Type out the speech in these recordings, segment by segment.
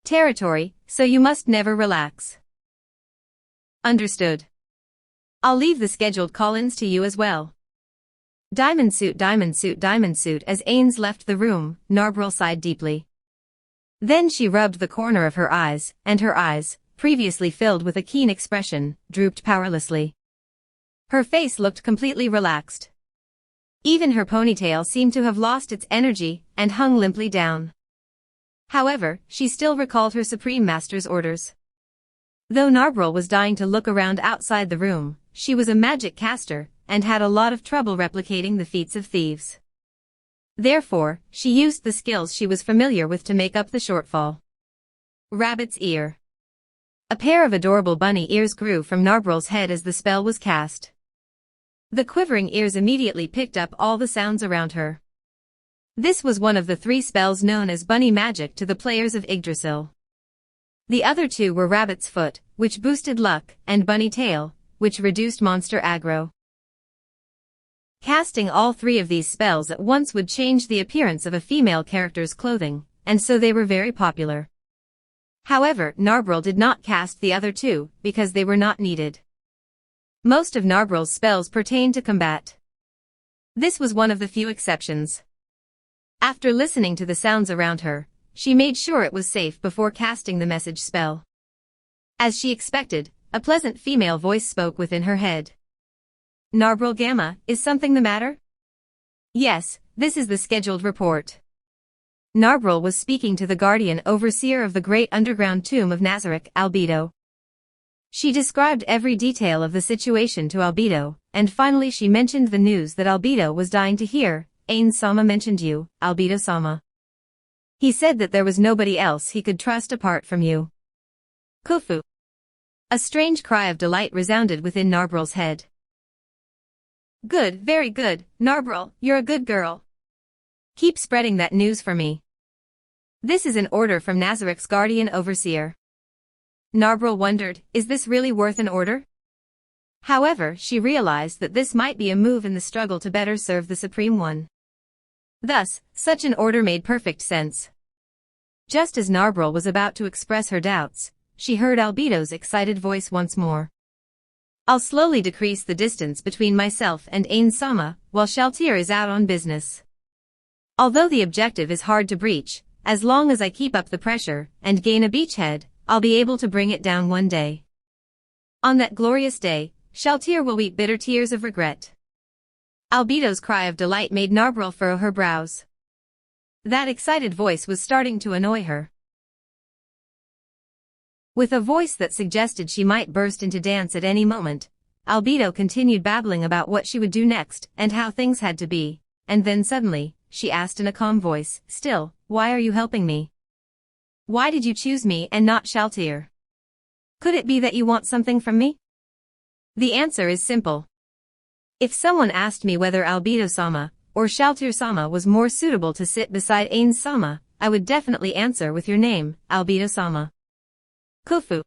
territory, so you must never relax. Understood. I'll leave the scheduled call-ins to you as well. Diamond suit, diamond suit, diamond suit. As Ains left the room, Narbril sighed deeply. Then she rubbed the corner of her eyes, and her eyes, previously filled with a keen expression, drooped powerlessly. Her face looked completely relaxed. Even her ponytail seemed to have lost its energy, and hung limply down. However, she still recalled her Supreme Master's orders. Though Narbril was dying to look around outside the room, she was a magic caster, and had a lot of trouble replicating the feats of thieves. Therefore, she used the skills she was familiar with to make up the shortfall. Rabbit's ear. A pair of adorable bunny ears grew from Narbril's head as the spell was cast. The quivering ears immediately picked up all the sounds around her. This was one of the 3 spells known as bunny magic to the players of Yggdrasil. The other 2 were Rabbit's Foot, which boosted luck, and Bunny Tail, which reduced monster aggro. Casting all 3 of these spells at once would change the appearance of a female character's clothing, and so they were very popular. However, Narbril did not cast the other 2, because they were not needed. Most of Narbril's spells pertained to combat. This was one of the few exceptions. After listening to the sounds around her, she made sure it was safe before casting the message spell. As she expected, a pleasant female voice spoke within her head. Narbril Gamma, is something the matter? Yes, this is the scheduled report. Narbril was speaking to the guardian overseer of the great underground tomb of Nazarick, Albedo. She described every detail of the situation to Albedo, and finally she mentioned the news that Albedo was dying to hear. Ain-sama mentioned you, Albedo-sama. He said that there was nobody else he could trust apart from you. Kufu. A strange cry of delight resounded within Narbril's head. Good, very good, Narbril, you're a good girl. Keep spreading that news for me. This is an order from Nazarick's guardian overseer. Narbril wondered, is this really worth an order? However, she realized that this might be a move in the struggle to better serve the Supreme One. Thus, such an order made perfect sense. Just as Narbril was about to express her doubts, she heard Albedo's excited voice once more. I'll slowly decrease the distance between myself and Ain-sama, while Shaltir is out on business. Although the objective is hard to breach, as long as I keep up the pressure and gain a beachhead, I'll be able to bring it down one day. On that glorious day, Shaltir will weep bitter tears of regret. Albedo's cry of delight made Narbril furrow her brows. That excited voice was starting to annoy her. With a voice that suggested she might burst into dance at any moment, Albedo continued babbling about what she would do next and how things had to be, and then suddenly, she asked in a calm voice, still, why are you helping me? Why did you choose me and not Shaltir? Could it be that you want something from me? The answer is simple. If someone asked me whether Albedo-sama or Shaltir-sama was more suitable to sit beside Ain-sama, I would definitely answer with your name, Albedo-sama. Kufu.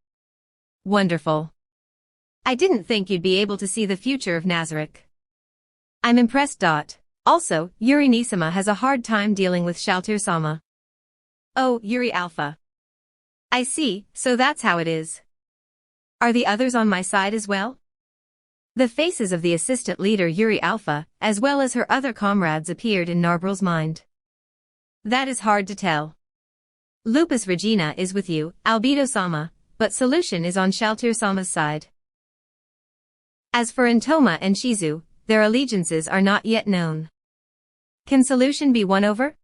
Wonderful. I didn't think you'd be able to see the future of Nazarick. I'm impressed. Also, Yuri Nisama has a hard time dealing with Shaltir-sama. Oh, Yuri Alpha. I see, so that's how it is. Are the others on my side as well? The faces of the assistant leader Yuri Alpha, as well as her other comrades appeared in Narbril's mind. That is hard to tell. Lupus Regina is with you, Albedo-sama, but Solution is on Shaltir-sama's side. As for Intoma and Shizu, their allegiances are not yet known. Can Solution be won over?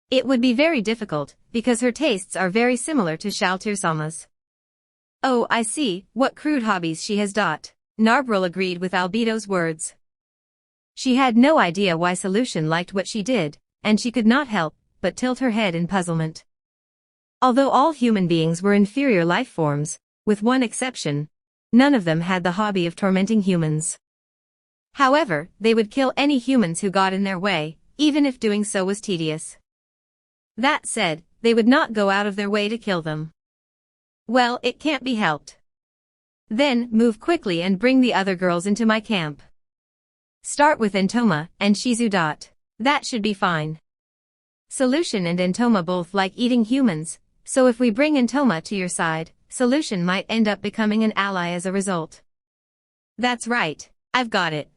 It would be very difficult, because her tastes are very similar to Shaltir-sama's. Oh, I see, what crude hobbies she has. Narbril agreed with Albedo's words. She had no idea why Solution liked what she did, and she could not help but tilt her head in puzzlement. Although all human beings were inferior life forms, with one exception, none of them had the hobby of tormenting humans. However, they would kill any humans who got in their way, even if doing so was tedious. That said, they would not go out of their way to kill them. Well, it can't be helped. Then, move quickly and bring the other girls into my camp. Start with Intoma and Shizu. That should be fine. Solution and Intoma both like eating humans, so if we bring Intoma to your side, Solution might end up becoming an ally as a result. That's right, I've got it.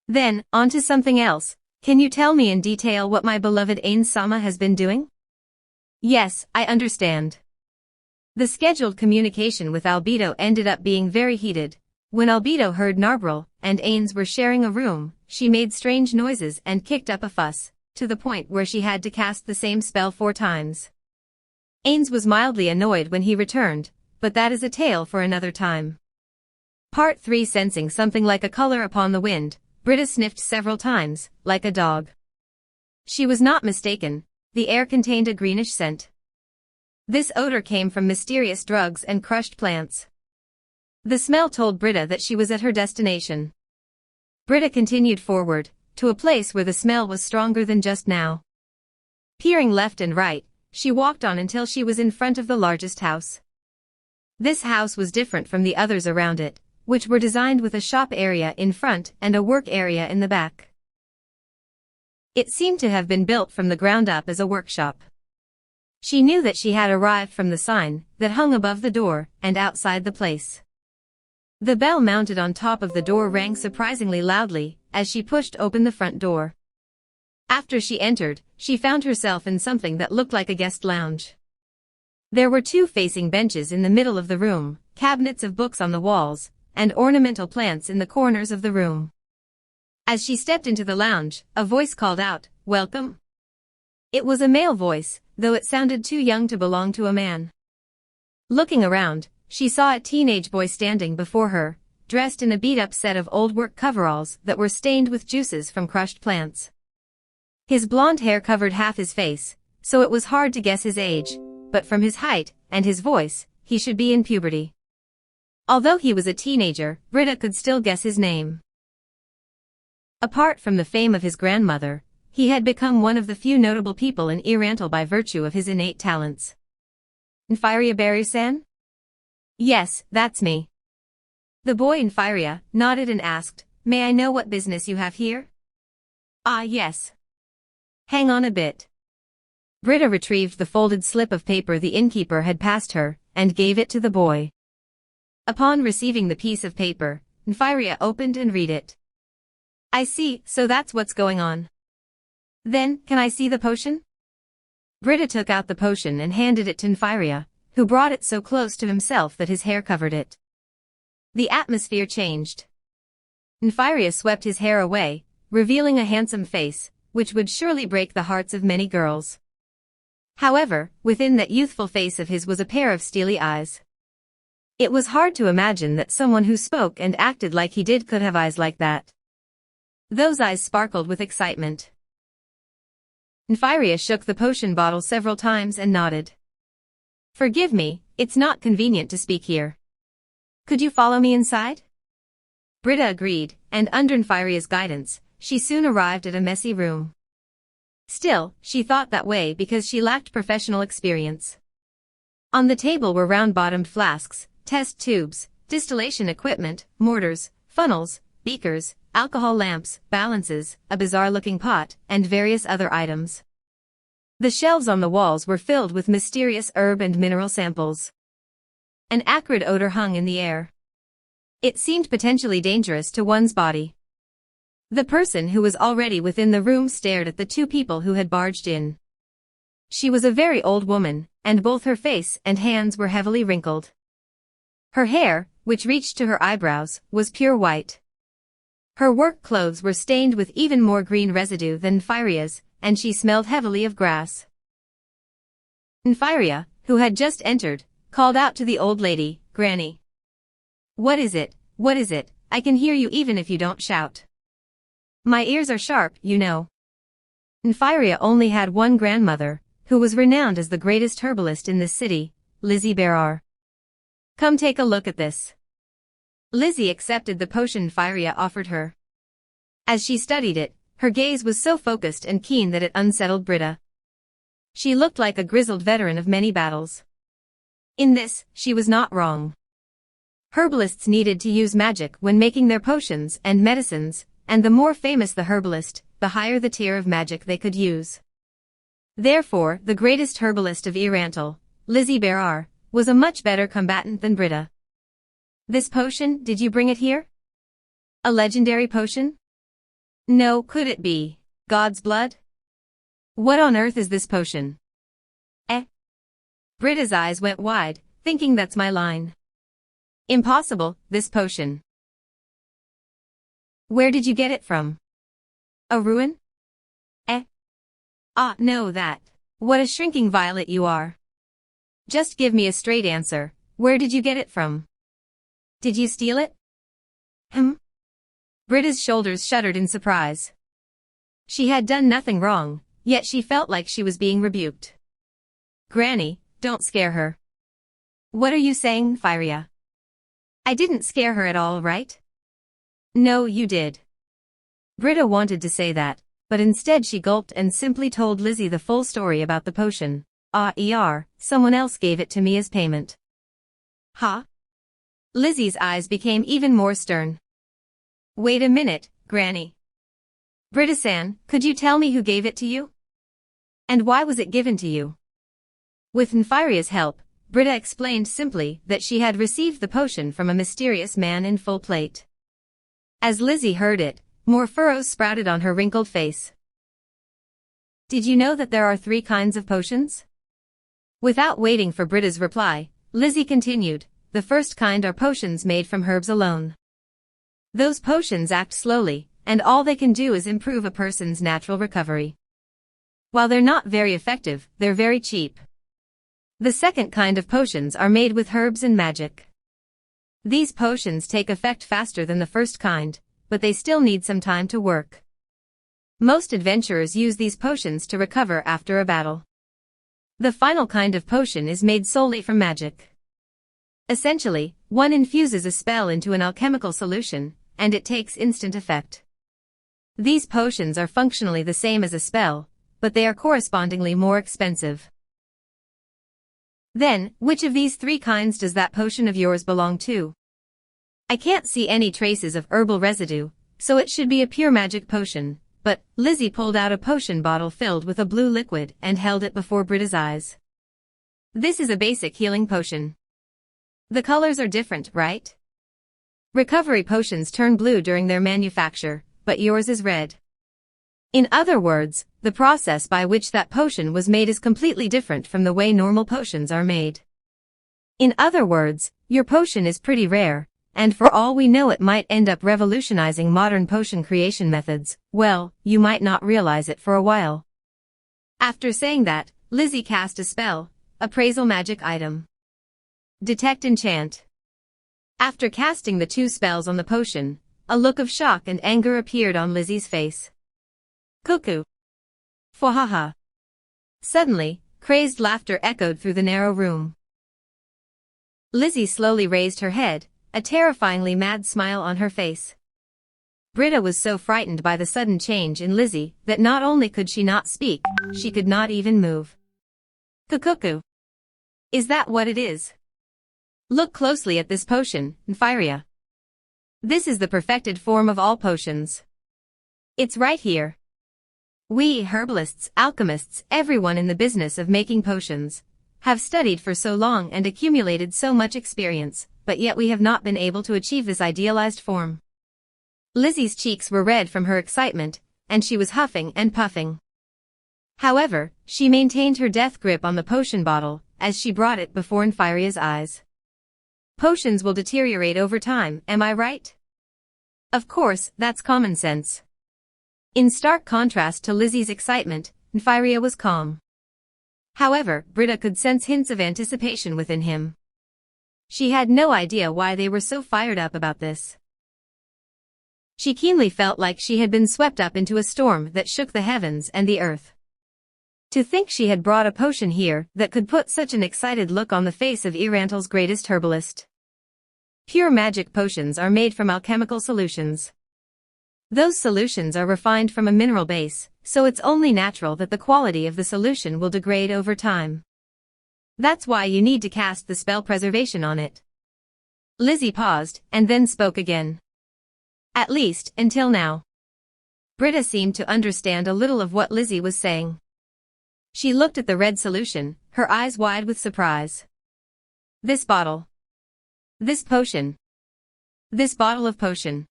Then, on to something else. Can you tell me in detail what my beloved Ain-sama has been doing? Yes, I understand. The scheduled communication with Albedo ended up being very heated. When Albedo heard Narbril and Ains were sharing a room, she made strange noises and kicked up a fuss, to the point where she had to cast the same spell 4 times. Ains was mildly annoyed when he returned, but that is a tale for another time. Part 3. Sensing something like a color upon the wind, Britta sniffed several times, like a dog. She was not mistaken, the air contained a greenish scent. This odor came from mysterious drugs and crushed plants. The smell told Britta that she was at her destination. Britta continued forward, to a place where the smell was stronger than just now. Peering left and right, she walked on until she was in front of the largest house. This house was different from the others around it, which were designed with a shop area in front and a work area in the back. It seemed to have been built from the ground up as a workshop. She knew that she had arrived from the sign that hung above the door and outside the place. The bell mounted on top of the door rang surprisingly loudly as she pushed open the front door. After she entered, she found herself in something that looked like a guest lounge. There were 2 facing benches in the middle of the room, cabinets of books on the walls, and ornamental plants in the corners of the room. As she stepped into the lounge, a voice called out, "Welcome." It was a male voice, though it sounded too young to belong to a man. Looking around, she saw a teenage boy standing before her, dressed in a beat-up set of old work coveralls that were stained with juices from crushed plants. His blonde hair covered half his face, so it was hard to guess his age, but from his height and his voice, he should be in puberty. Although he was a teenager, Britta could still guess his name. Apart from the fame of his grandmother, he had become one of the few notable people in Irantal by virtue of his innate talents. Infiria Barry-san? Yes, that's me. The boy Infiria nodded and asked, "May I know what business you have here?" "Ah, yes. Hang on a bit." Britta retrieved the folded slip of paper the innkeeper had passed her, and gave it to the boy. Upon receiving the piece of paper, Infiria opened and read it. "I see, so that's what's going on. Then, can I see the potion?" Britta took out the potion and handed it to Infiria, who brought it so close to himself that his hair covered it. The atmosphere changed. Infiria swept his hair away, revealing a handsome face, which would surely break the hearts of many girls. However, within that youthful face of his was a pair of steely eyes. It was hard to imagine that someone who spoke and acted like he did could have eyes like that. Those eyes sparkled with excitement. Infiria shook the potion bottle several times and nodded. "Forgive me, it's not convenient to speak here. Could you follow me inside?" Britta agreed, and under Infiria's guidance, she soon arrived at a messy room. Still, she thought that way because she lacked professional experience. On the table were round-bottomed flasks, test tubes, distillation equipment, mortars, funnels, beakers, alcohol lamps, balances, a bizarre-looking pot, and various other items. The shelves on the walls were filled with mysterious herb and mineral samples. An acrid odor hung in the air. It seemed potentially dangerous to one's body. The person who was already within the room stared at the 2 people who had barged in. She was a very old woman, and both her face and hands were heavily wrinkled. Her hair, which reached to her eyebrows, was pure white. Her work clothes were stained with even more green residue than Infiria's, and she smelled heavily of grass. Infiria, who had just entered, called out to the old lady, "Granny. What is it? What is it? I can hear you even if you don't shout. My ears are sharp, you know." Infiria only had one grandmother, who was renowned as the greatest herbalist in this city, Lizzie Berar. "Come take a look at this." Lizzie accepted the potion Infiria offered her. As she studied it, her gaze was so focused and keen that it unsettled Britta. She looked like a grizzled veteran of many battles. In this, she was not wrong. Herbalists needed to use magic when making their potions and medicines, and the more famous the herbalist, the higher the tier of magic they could use. Therefore, the greatest herbalist of Irantal, Lizzie Berar, was a much better combatant than Britta. This potion, did you bring it here? A legendary potion? No, could it be God's blood? What on earth is this potion? Britta's eyes went wide, thinking that's my line. Impossible, this potion. Where did you get it from? A ruin? No that. What a shrinking violet you are. Just give me a straight answer. Where did you get it from? Did you steal it? Britta's shoulders shuddered in surprise. She had done nothing wrong, yet she felt like she was being rebuked. Granny, don't scare her. What are you saying, Firia? I didn't scare her at all, right? No, you did. Britta wanted to say that, but instead she gulped and simply told Lizzie the full story about the potion. Someone else gave it to me as payment. Huh? Lizzie's eyes became even more stern. Wait a minute, Granny. Britta-san, could you tell me who gave it to you? And why was it given to you? With Nfiria's help, Britta explained simply that she had received the potion from a mysterious man in full plate. As Lizzie heard it, more furrows sprouted on her wrinkled face. Did you know that there are 3 kinds of potions? Without waiting for Britta's reply, Lizzie continued, the first kind are potions made from herbs alone. Those potions act slowly, and all they can do is improve a person's natural recovery. While they're not very effective, they're very cheap. The second kind of potions are made with herbs and magic. These potions take effect faster than the first kind, but they still need some time to work. Most adventurers use these potions to recover after a battle. The final kind of potion is made solely from magic. Essentially, one infuses a spell into an alchemical solution, and it takes instant effect. These potions are functionally the same as a spell, but they are correspondingly more expensive. Then, which of these 3 kinds does that potion of yours belong to? I can't see any traces of herbal residue, so it should be a pure magic potion, but Lizzie pulled out a potion bottle filled with a blue liquid and held it before Britta's eyes. This is a basic healing potion. The colors are different, right? Recovery potions turn blue during their manufacture, but yours is red. In other words, the process by which that potion was made is completely different from the way normal potions are made. In other words, your potion is pretty rare, and for all we know it might end up revolutionizing modern potion creation methods. Well, you might not realize it for a while. After saying that, Lizzie cast a spell, appraisal magic item. Detect enchant. After casting the 2 spells on the potion, a look of shock and anger appeared on Lizzie's face. Cuckoo. Fwahaha. Suddenly, crazed laughter echoed through the narrow room. Lizzie slowly raised her head, a terrifyingly mad smile on her face. Britta was so frightened by the sudden change in Lizzie that not only could she not speak, she could not even move. Cuckoo. Is that what it is? Look closely at this potion, Nfiria. This is the perfected form of all potions. It's right here. We herbalists, alchemists, everyone in the business of making potions, have studied for so long and accumulated so much experience, but yet we have not been able to achieve this idealized form. Lizzie's cheeks were red from her excitement, and she was huffing and puffing. However, she maintained her death grip on the potion bottle, as she brought it before Nfiria's eyes. Potions will deteriorate over time, am I right? Of course, that's common sense. In stark contrast to Lizzie's excitement, Nfiria was calm. However, Britta could sense hints of anticipation within him. She had no idea why they were so fired up about this. She keenly felt like she had been swept up into a storm that shook the heavens and the earth. To think she had brought a potion here that could put such an excited look on the face of Irantal's greatest herbalist. Pure magic potions are made from alchemical solutions. Those solutions are refined from a mineral base, so it's only natural that the quality of the solution will degrade over time. That's why you need to cast the spell preservation on it. Lizzie paused, and then spoke again. At least, until now. Britta seemed to understand a little of what Lizzie was saying. She looked at the red solution, her eyes wide with surprise. This bottle. This potion. This bottle of potion.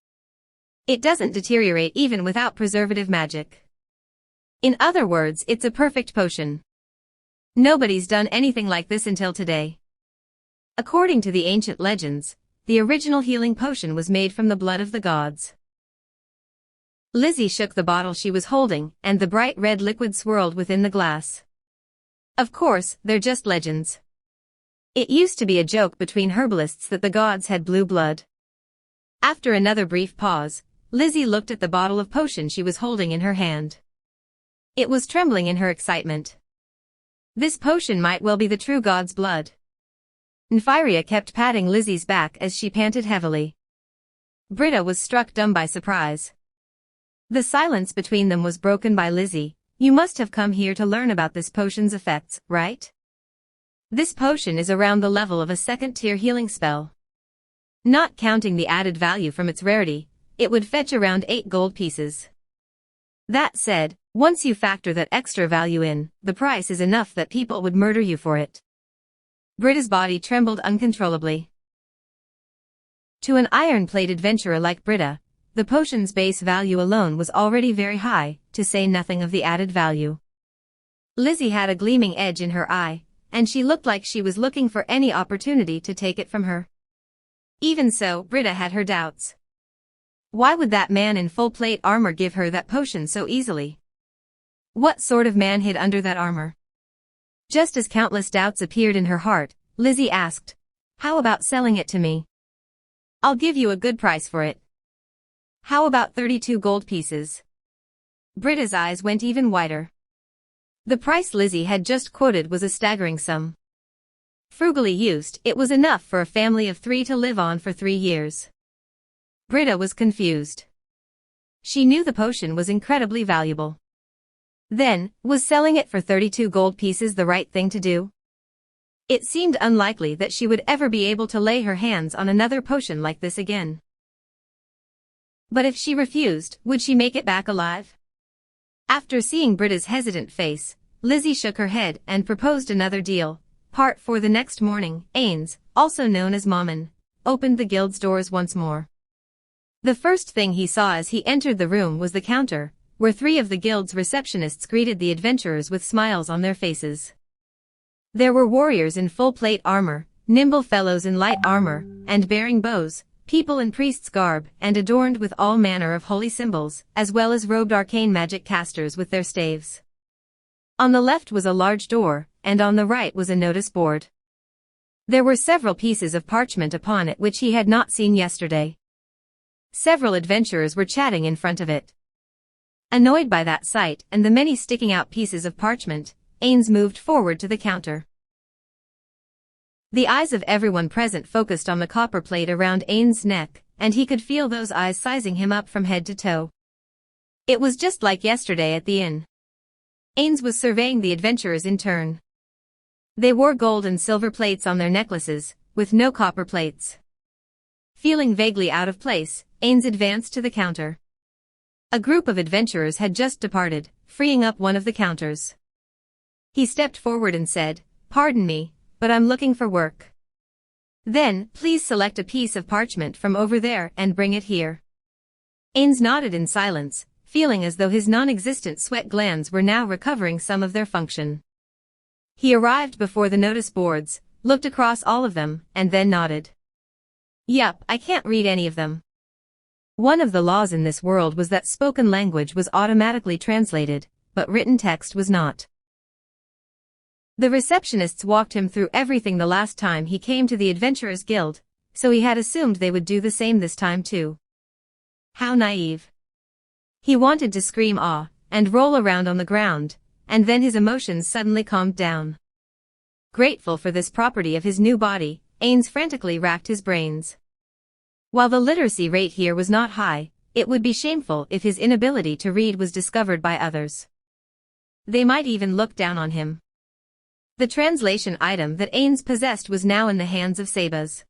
It doesn't deteriorate even without preservative magic. In other words, it's a perfect potion. Nobody's done anything like this until today. According to the ancient legends, the original healing potion was made from the blood of the gods. Lizzie shook the bottle she was holding, and the bright red liquid swirled within the glass. Of course, they're just legends. It used to be a joke between herbalists that the gods had blue blood. After another brief pause, Lizzie looked at the bottle of potion she was holding in her hand. It was trembling in her excitement. This potion might well be the true god's blood. Nymphyria kept patting Lizzie's back as she panted heavily. Britta was struck dumb by surprise. The silence between them was broken by Lizzie. You must have come here to learn about this potion's effects, right? This potion is around the level of a second-tier healing spell. Not counting the added value from its rarity, it would fetch around 8 gold pieces. That said, once you factor that extra value in, the price is enough that people would murder you for it. Britta's body trembled uncontrollably. To an iron-plate adventurer like Britta, the potion's base value alone was already very high, to say nothing of the added value. Lizzie had a gleaming edge in her eye, and she looked like she was looking for any opportunity to take it from her. Even so, Britta had her doubts. Why would that man in full plate armor give her that potion so easily? What sort of man hid under that armor? Just as countless doubts appeared in her heart, Lizzie asked, "How about selling it to me? I'll give you a good price for it." "How about 32 gold pieces?" Britta's eyes went even wider. The price Lizzie had just quoted was a staggering sum. Frugally used, it was enough for a family of 3 to live on for 3 years. Britta was confused. She knew the potion was incredibly valuable. Then, was selling it for 32 gold pieces the right thing to do? It seemed unlikely that she would ever be able to lay her hands on another potion like this again. But if she refused, would she make it back alive? After seeing Britta's hesitant face, Lizzie shook her head and proposed another deal. Part 4. The next morning, Ains, also known as Mammon, opened the guild's doors once more. The first thing he saw as he entered the room was the counter, where 3 of the guild's receptionists greeted the adventurers with smiles on their faces. There were warriors in full plate armor, nimble fellows in light armor, and bearing bows, people in priest's garb and adorned with all manner of holy symbols, as well as robed arcane magic casters with their staves. On the left was a large door, and on the right was a notice board. There were several pieces of parchment upon it which he had not seen yesterday. Several adventurers were chatting in front of it. Annoyed by that sight and the many sticking out pieces of parchment, Ains moved forward to the counter. The eyes of everyone present focused on the copper plate around Ains' neck, and he could feel those eyes sizing him up from head to toe. It was just like yesterday at the inn. Ains was surveying the adventurers in turn. They wore gold and silver plates on their necklaces, with no copper plates. Feeling vaguely out of place, Ains advanced to the counter. A group of adventurers had just departed, freeing up one of the counters. He stepped forward and said, "Pardon me, but I'm looking for work." "Then, please select a piece of parchment from over there and bring it here." Ains nodded in silence, feeling as though his non-existent sweat glands were now recovering some of their function. He arrived before the notice boards, looked across all of them, and then nodded. "Yup, I can't read any of them." One of the laws in this world was that spoken language was automatically translated, but written text was not. The receptionists walked him through everything the last time he came to the Adventurers Guild, so he had assumed they would do the same this time too. How naive. He wanted to scream "ah" and roll around on the ground, and then his emotions suddenly calmed down. Grateful for this property of his new body, Ains frantically racked his brains. While the literacy rate here was not high, it would be shameful if his inability to read was discovered by others. They might even look down on him. The translation item that Ains possessed was now in the hands of Sabas.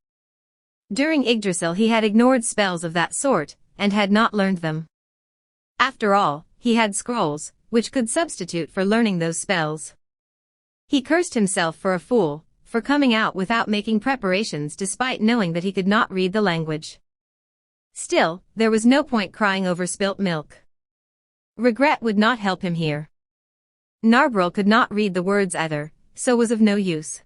During Yggdrasil he had ignored spells of that sort, and had not learned them. After all, he had scrolls, which could substitute for learning those spells. He cursed himself for a fool, for coming out without making preparations despite knowing that he could not read the language. Still, there was no point crying over spilt milk. Regret would not help him here. Narbril could not read the words either, so was of no use.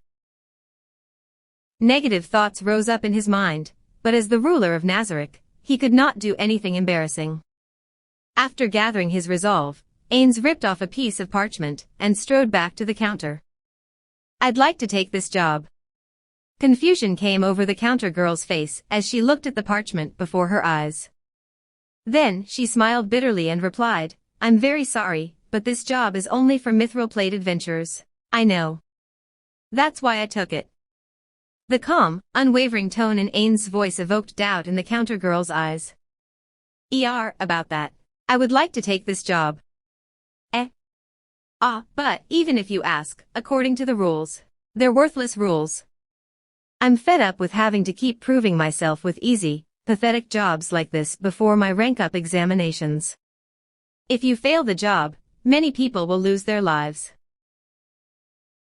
Negative thoughts rose up in his mind, but as the ruler of Nazarick, he could not do anything embarrassing. After gathering his resolve, Ains ripped off a piece of parchment and strode back to the counter. "I'd like to take this job." Confusion came over the counter girl's face as she looked at the parchment before her eyes. Then she smiled bitterly and replied, "I'm very sorry, but this job is only for Mithril Plate adventurers. I know. That's why I took it." The calm, unwavering tone in Ains' voice evoked doubt in the counter girl's eyes. About that. I would like to take this job." But even if you ask, according to the rules, they're worthless rules. I'm fed up with having to keep proving myself with easy, pathetic jobs like this before my rank-up examinations. If you fail the job, many people will lose their lives.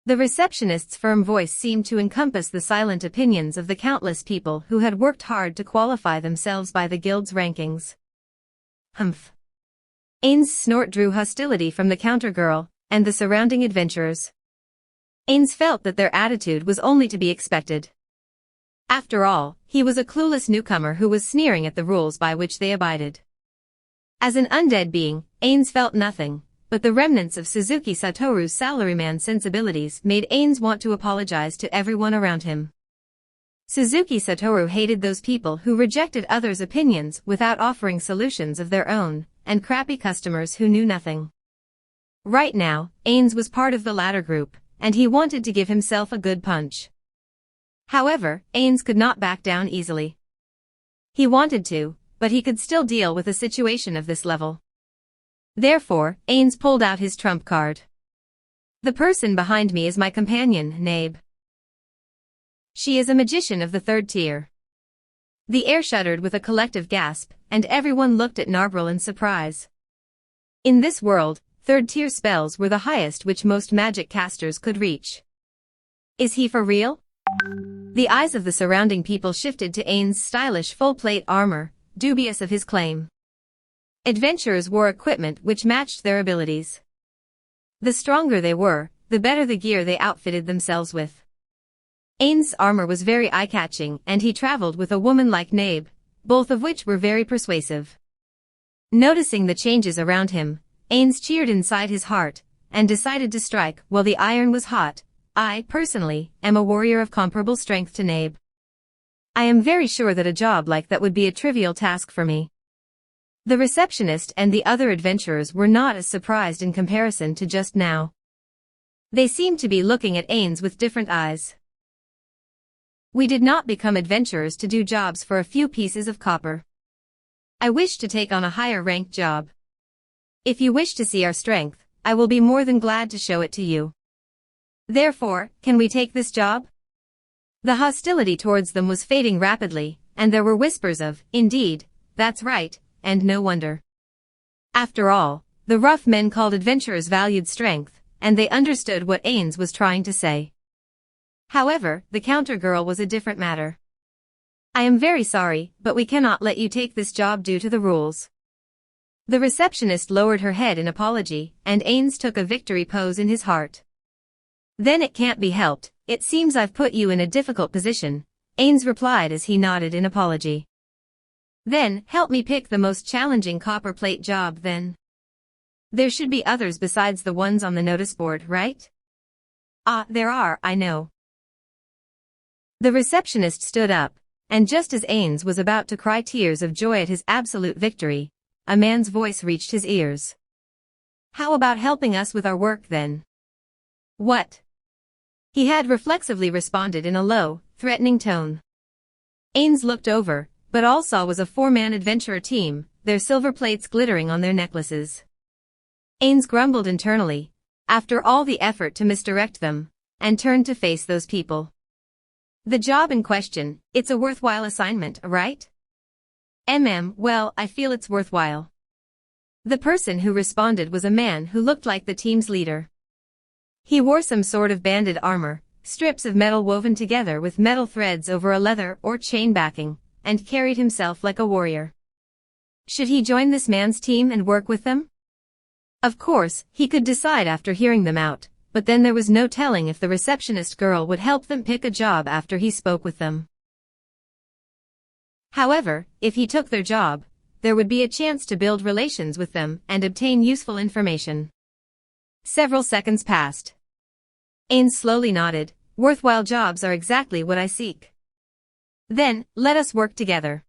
The receptionist's firm voice seemed to encompass the silent opinions of the countless people who had worked hard to qualify themselves by the guild's rankings. Humph. Ains' snort drew hostility from the counter girl and the surrounding adventurers. Ains felt that their attitude was only to be expected. After all, he was a clueless newcomer who was sneering at the rules by which they abided. As an undead being, Ains felt nothing, but the remnants of Suzuki Satoru's salaryman sensibilities made Ains want to apologize to everyone around him. Suzuki Satoru hated those people who rejected others' opinions without offering solutions of their own, and crappy customers who knew nothing. Right now, Ains was part of the latter group, and he wanted to give himself a good punch. However, Ains could not back down easily. He wanted to, but he could still deal with a situation of this level. Therefore, Ains pulled out his trump card. "The person behind me is my companion, Nabe. She is a magician of the 3rd tier." The air shuddered with a collective gasp, and everyone looked at Narbril in surprise. In this world, 3rd tier spells were the highest which most magic casters could reach. Is he for real? The eyes of the surrounding people shifted to Ains' stylish full-plate armor, dubious of his claim. Adventurers wore equipment which matched their abilities. The stronger they were, the better the gear they outfitted themselves with. Ains' armor was very eye-catching and he traveled with a woman like Nabe, both of which were very persuasive. Noticing the changes around him, Ains cheered inside his heart, and decided to strike while the iron was hot. "I, personally, am a warrior of comparable strength to Nabe. I am very sure that a job like that would be a trivial task for me." The receptionist and the other adventurers were not as surprised in comparison to just now. They seemed to be looking at Ains with different eyes. "We did not become adventurers to do jobs for a few pieces of copper. I wish to take on a higher-ranked job. If you wish to see our strength, I will be more than glad to show it to you. Therefore, can we take this job?" The hostility towards them was fading rapidly, and there were whispers of, "Indeed, that's right, and no wonder." After all, the rough men called adventurers valued strength, and they understood what Ains was trying to say. However, the counter girl was a different matter. "I am very sorry, but we cannot let you take this job due to the rules." The receptionist lowered her head in apology, and Ains took a victory pose in his heart. "Then it can't be helped, it seems I've put you in a difficult position," Ains replied as he nodded in apology. "Then, help me pick the most challenging copper plate job then. There should be others besides the ones on the notice board, right?" There are, I know." The receptionist stood up, and just as Ains was about to cry tears of joy at his absolute victory, a man's voice reached his ears. "How about helping us with our work then?" "What?" He had reflexively responded in a low, threatening tone. Ains looked over, but all saw was a 4-man adventurer team, their silver plates glittering on their necklaces. Ains grumbled internally, after all the effort to misdirect them, and turned to face those people. "The job in question, it's a worthwhile assignment, right?" Well, I feel it's worthwhile." The person who responded was a man who looked like the team's leader. He wore some sort of banded armor, strips of metal woven together with metal threads over a leather or chain backing, and carried himself like a warrior. Should he join this man's team and work with them? Of course, he could decide after hearing them out, but then there was no telling if the receptionist girl would help them pick a job after he spoke with them. However, if he took their job, there would be a chance to build relations with them and obtain useful information. Several seconds passed. Ains slowly nodded. Worthwhile jobs are exactly what I seek. Then, let us work together.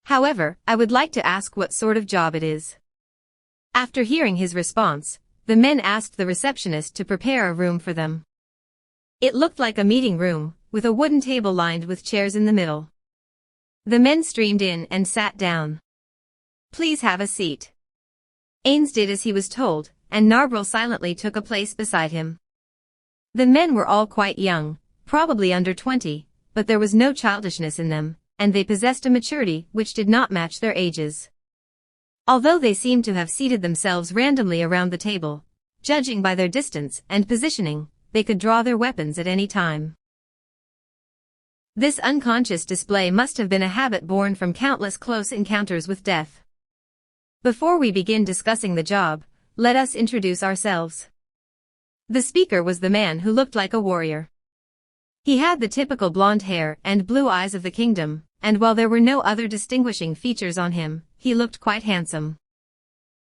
However, I would like to ask what sort of job it is. After hearing his response, the men asked the receptionist to prepare a room for them. It looked like a meeting room, with a wooden table lined with chairs in the middle. The men streamed in and sat down. Please have a seat. Ains did as he was told, and Narbril silently took a place beside him. The men were all quite young, probably under 20, but there was no childishness in them, and they possessed a maturity which did not match their ages. Although they seemed to have seated themselves randomly around the table, judging by their distance and positioning, they could draw their weapons at any time. This unconscious display must have been a habit born from countless close encounters with death. Before we begin discussing the job, let us introduce ourselves. The speaker was the man who looked like a warrior. He had the typical blonde hair and blue eyes of the kingdom, and while there were no other distinguishing features on him, he looked quite handsome.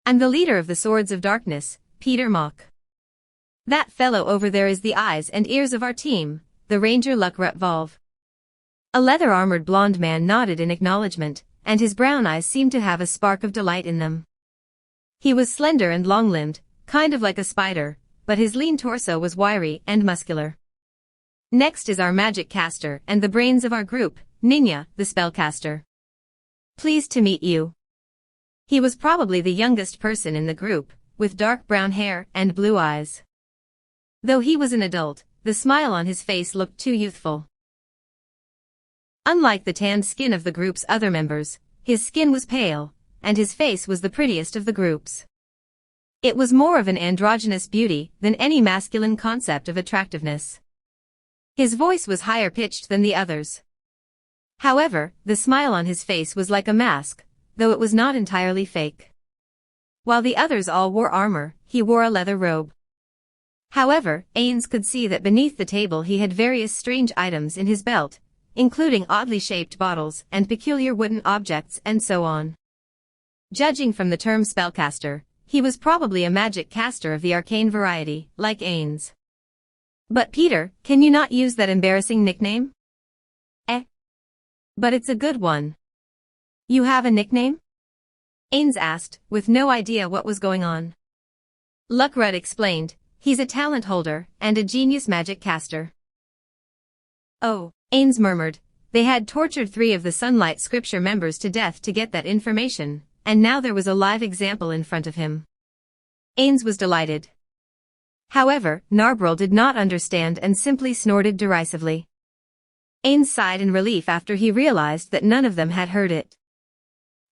I'm the leader of the Swords of Darkness, Peter Mock. That fellow over there is the eyes and ears of our team, the Ranger Lukrut Volve. A leather-armored blonde man nodded in acknowledgement, and his brown eyes seemed to have a spark of delight in them. He was slender and long-limbed, kind of like a spider, but his lean torso was wiry and muscular. Next is our magic caster and the brains of our group, Ninya, the spellcaster. Pleased to meet you. He was probably the youngest person in the group, with dark brown hair and blue eyes. Though he was an adult, the smile on his face looked too youthful. Unlike the tanned skin of the group's other members, his skin was pale, and his face was the prettiest of the groups. It was more of an androgynous beauty than any masculine concept of attractiveness. His voice was higher pitched than the others. However, the smile on his face was like a mask, though it was not entirely fake. While the others all wore armor, he wore a leather robe. However, Ains could see that beneath the table he had various strange items in his belt, including oddly shaped bottles and peculiar wooden objects and so on. Judging from the term spellcaster, he was probably a magic caster of the arcane variety, like Ains. But Peter, can you not use that embarrassing nickname? But it's a good one. You have a nickname? Ains asked, with no idea what was going on. Lukrut explained, he's a talent holder and a genius magic caster. Oh, Ains murmured, they had tortured 3 of the Sunlight Scripture members to death to get that information, and now there was a live example in front of him. Ains was delighted. However, Narbril did not understand and simply snorted derisively. Ains sighed in relief after he realized that none of them had heard it.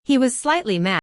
He was slightly mad.